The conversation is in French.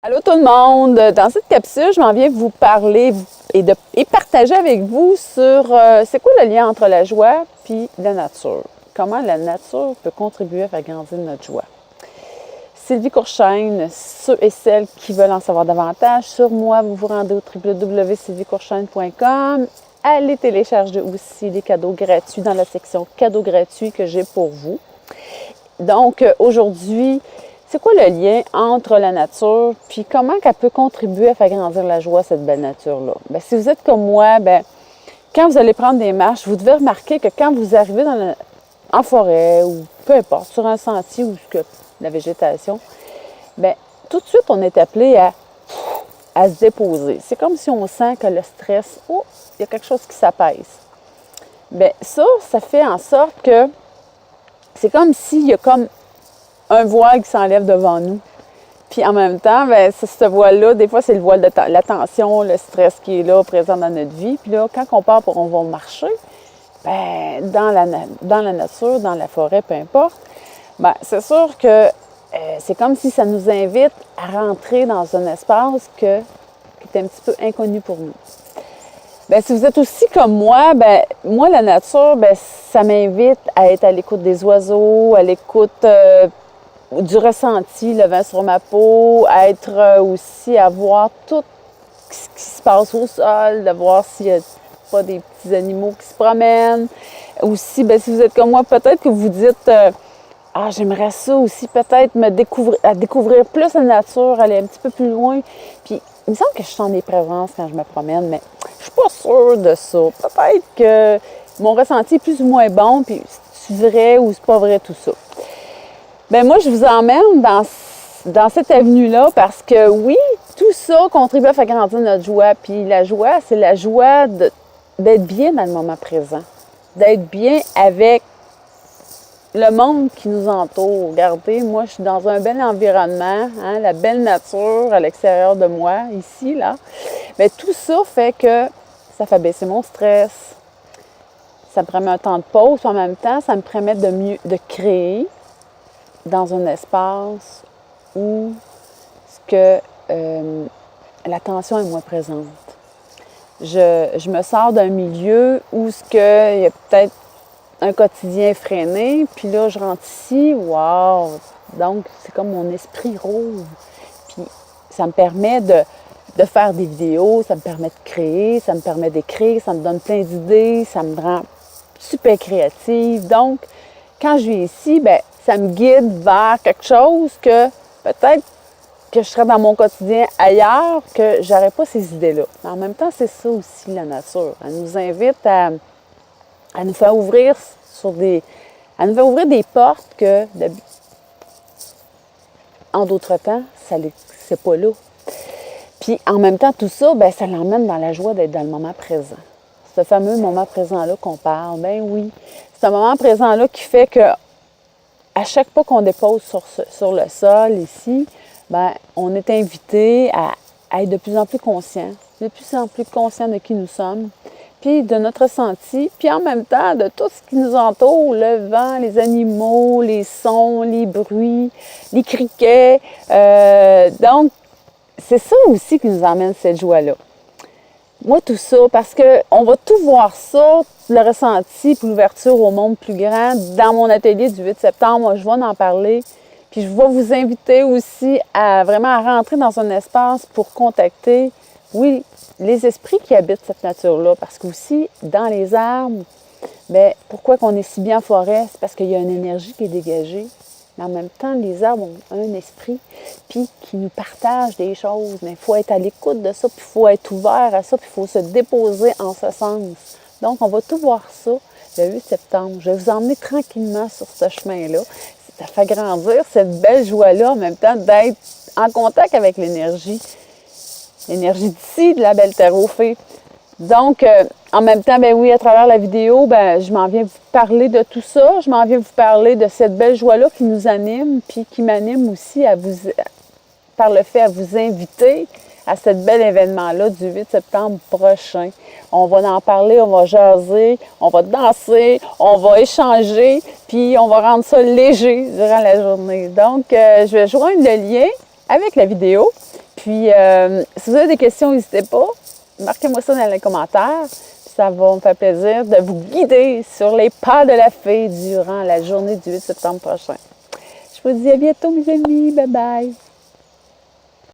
Allô tout le monde! Dans cette capsule, je m'en viens vous parler et partager avec vous sur c'est quoi le lien entre la joie et la nature. Comment la nature peut contribuer à faire grandir notre joie. Sylvie Courchaine, ceux et celles qui veulent en savoir davantage sur moi, vous vous rendez au www.sylviecourchaine.com. Allez télécharger aussi les cadeaux gratuits dans la section cadeaux gratuits que j'ai pour vous. Donc aujourd'hui, c'est quoi le lien entre la nature puis comment qu'elle peut contribuer à faire grandir la joie, cette belle nature-là? Bien, si vous êtes comme moi, bien, quand vous allez prendre des marches, vous devez remarquer que quand vous arrivez en forêt ou peu importe, sur un sentier ou la végétation, bien, tout de suite, on est appelé à se déposer. C'est comme si on sent que le stress, oh, il y a quelque chose qui s'apaise. Bien, ça fait en sorte que c'est comme s'il y a comme un voile qui s'enlève devant nous. Puis en même temps, bien, ce voile-là, des fois, c'est le voile de la tension, le stress qui est là, présent dans notre vie. Puis là, quand on va marcher, bien, dans la nature, dans la forêt, peu importe, bien, c'est sûr que c'est comme si ça nous invite à rentrer dans un espace qui est un petit peu inconnu pour nous. Bien, si vous êtes aussi comme moi, bien, moi, la nature, bien, ça m'invite à être à l'écoute des oiseaux, à l'écoute du ressenti, le vent sur ma peau, à être aussi, à voir tout ce qui se passe au sol, de voir s'il n'y a pas des petits animaux qui se promènent. Aussi, bien, si vous êtes comme moi, peut-être que vous dites j'aimerais ça aussi, peut-être découvrir plus la nature, aller un petit peu plus loin. Puis, il me semble que je sens des présences quand je me promène, mais je suis pas sûre de ça. Peut-être que mon ressenti est plus ou moins bon, puis c'est vrai ou c'est pas vrai tout ça. Bien, moi, je vous emmène dans cette avenue-là parce que, oui, tout ça contribue à faire grandir notre joie. Puis la joie, c'est la joie d'être bien dans le moment présent, d'être bien avec le monde qui nous entoure. Regardez, moi, je suis dans un bel environnement, hein, la belle nature à l'extérieur de moi, ici, là. Bien, tout ça fait que ça fait baisser mon stress. Ça me permet un temps de pause. En même temps, ça me permet de créer dans un espace où la tension est moins présente. Je me sors d'un milieu où il y a peut-être un quotidien effréné, puis là, je rentre ici, wow! Donc, c'est comme mon esprit rouvre. Puis, ça me permet de faire des vidéos, ça me permet de créer, ça me permet d'écrire, ça me donne plein d'idées, ça me rend super créative. Donc, quand je viens ici, bien, ça me guide vers quelque chose que peut-être que je serais dans mon quotidien ailleurs, que je n'aurais pas ces idées-là. Mais en même temps, c'est ça aussi la nature. Elle nous invite à nous faire ouvrir des portes que, en d'autres temps, c'est pas là. Puis en même temps, tout ça, bien, ça l'emmène dans la joie d'être dans le moment présent. Ce fameux moment présent-là qu'on parle, bien oui, c'est un moment présent-là qui fait que à chaque pas qu'on dépose sur le sol ici, bien, on est invité à être de plus en plus conscient de qui nous sommes, puis de notre ressenti, puis en même temps de tout ce qui nous entoure, le vent, les animaux, les sons, les bruits, les criquets. Donc, c'est ça aussi qui nous emmène cette joie-là. Moi, tout ça, parce qu'on va tout voir ça, le ressenti puis l'ouverture au monde plus grand, dans mon atelier du 8 septembre. Moi, je vais en parler. Puis je vais vous inviter aussi à vraiment rentrer dans un espace pour contacter, oui, les esprits qui habitent cette nature-là. Parce qu'aussi, dans les arbres, bien, pourquoi qu'on est si bien en forêt? C'est parce qu'il y a une énergie qui est dégagée. Mais en même temps, les arbres ont un esprit, puis qui nous partagent des choses. Mais il faut être à l'écoute de ça, puis il faut être ouvert à ça, puis il faut se déposer en ce sens. Donc, on va tout voir ça le 8 septembre. Je vais vous emmener tranquillement sur ce chemin-là. Ça fait grandir cette belle joie-là, en même temps, d'être en contact avec l'énergie. L'énergie d'ici, de la belle terre aux fées. Donc, en même temps, ben oui, à travers la vidéo, ben, je m'en viens vous parler de tout ça. Je m'en viens vous parler de cette belle joie-là qui nous anime, puis qui m'anime aussi par le fait à vous inviter à ce bel événement-là du 8 septembre prochain. On va en parler, on va jaser, on va danser, on va échanger, puis on va rendre ça léger durant la journée. Donc, je vais joindre le lien avec la vidéo. Puis, si vous avez des questions, n'hésitez pas. Marquez-moi ça dans les commentaires. Ça va me faire plaisir de vous guider sur les pas de la fée durant la journée du 8 septembre prochain. Je vous dis à bientôt, mes amis. Bye bye.